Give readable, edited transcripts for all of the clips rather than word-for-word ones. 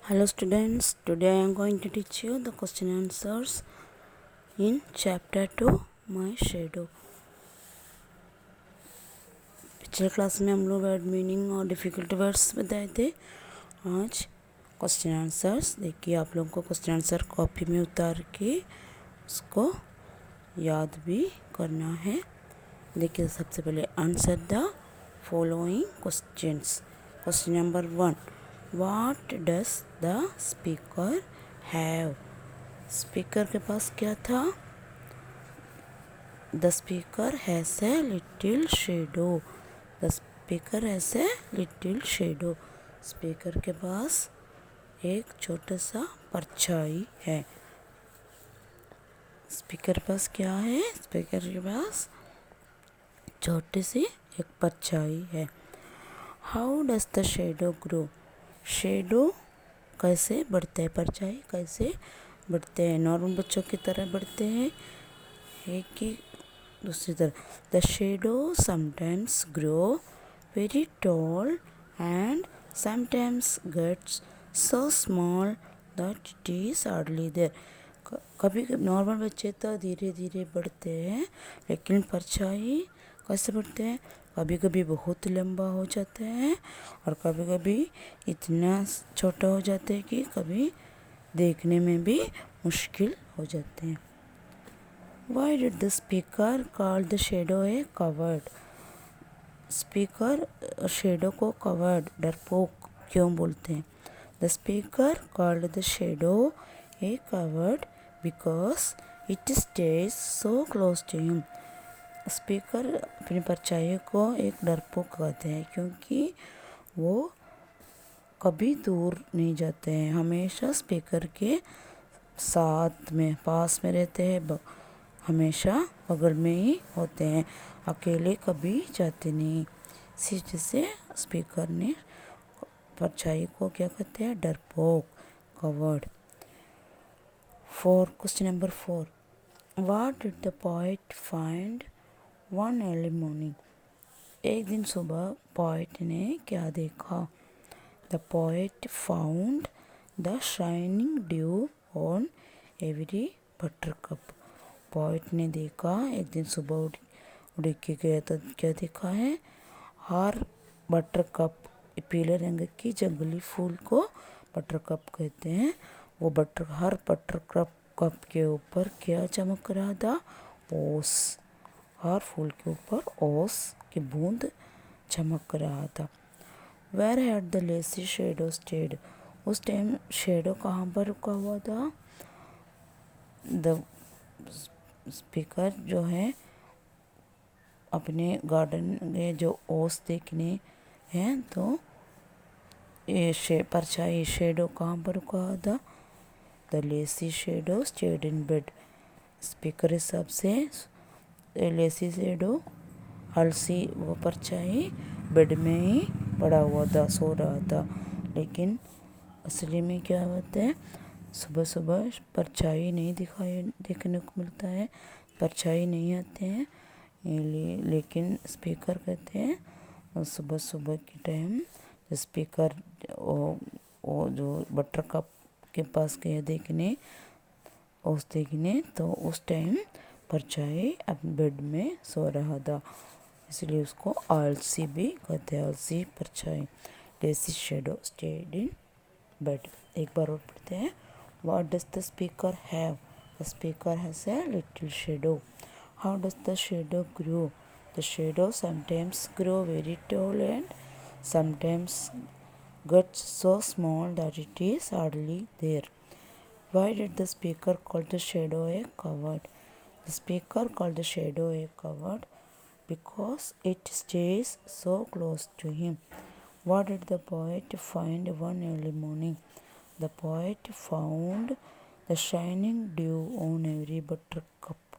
Hello students, today I am going to teach you the question answers in chapter 2 My Shadow। पिछले class में हम लोग word meaning और difficult words बताए थे। आज क्वेश्चन आंसर्स देखिए, आप लोगों को क्वेश्चन आंसर कॉपी में उतार के उसको याद भी करना है। देखिए, सबसे पहले answer the following questions. Question number 1, What does the speaker have? Speaker के पास क्या था? The speaker has a little shadow. The speaker has a little shadow. Speaker के पास एक छोटा सा परछाई है। स्पीकर के पास क्या है? स्पीकर के पास छोटी सी एक परछाई है। How does the shadow grow? Shadow कैसे बढ़ते हैं? परछाई कैसे बढ़ते हैं? नॉर्मल बच्चों की तरह बढ़ते हैं, एक ही दूसरी तरह। The shadow sometimes grow very tall and sometimes gets so small that it is hardly there. कभी नॉर्मल बच्चे तो धीरे धीरे बढ़ते हैं, लेकिन परछाई कैसे बढ़ते हैं? कभी कभी बहुत लंबा हो जाते हैं और कभी कभी इतना छोटा हो जाते हैं कि कभी देखने में भी मुश्किल हो जाते हैं। Why did the speaker call the shadow a coward? Speaker shadow को कवर्ड, डरपोक क्यों बोलते हैं? The speaker called the shadow a coward because it stays so close to him. Speaker अपनी परछाई को एक डरपोक कहते हैं क्योंकि वो कभी दूर नहीं जाते हैं, हमेशा स्पीकर के साथ में पास में रहते हैं, हमेशा बगल में ही होते हैं, अकेले कभी जाते नहीं। इसी वजह से स्पीकर ने परछाई को क्या कहते हैं? डरपोक, covered. Question number 4, What did the poet find one early morning? एक दिन सुबह पोएट ने क्या देखा? The poet found the shining dew on every buttercup. Poet ने देखा, एक दिन सुबह उड़ के गया तो क्या देखा है? हर बटरकप, पीले रंग की जंगली फूल को बटरकप कहते हैं। वो हर बटरकप के ऊपर क्या चमक रहा था? ओस। हर फूल के ऊपर ओस की बूंद चमक रहा था। Where had the lazy shadow stayed? उस टाइम शेडो कहाँ पर रुका हुआ था? द स्पीकर जो है अपने गार्डन में जो ओस देखने हैं, तो ये परछाई शेडो कहाँ पर रुका हुआ था? The Lesi shadow stayed in bed. Speaker हिसाब से लेसी शेडो, आलसी वो परछाई बेड में ही पड़ा हुआ था, सो रहा था। लेकिन असली में क्या होता है? सुबह सुबह परछाई नहीं देखने को मिलता है, परछाई नहीं आते हैं, लेकिन स्पीकर कहते हैं सुबह सुबह के टाइम स्पीकर वो जो बटरकप के पास गया देखने, ओस देखने, तो उस टाइम परछाई अपने बेड में सो रहा था, इसलिए उसको आलसी भी कहते हैं, आलसी परछाई। Lazy shadow stayed in bed. एक बार और पढ़ते हैं। What does the speaker have? The speaker has a little shadow. How does the shadow grow? The shadow sometimes grow very tall and sometimes gets so small that it is hardly there. Why did the speaker call the shadow a coward? The speaker called the shadow a coward because it stays so close to him. What did the poet find one early morning? The poet found the shining dew on every buttercup.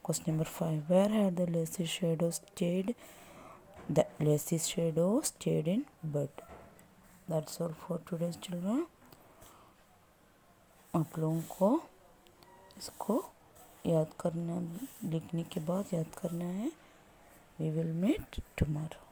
Question number 5, Where had the lazy shadow stayed? The lazy shadow stayed in bed. That's all for today's children. आप लोगों को इसको याद करना, लिखने के बाद याद करना है। We will meet tomorrow.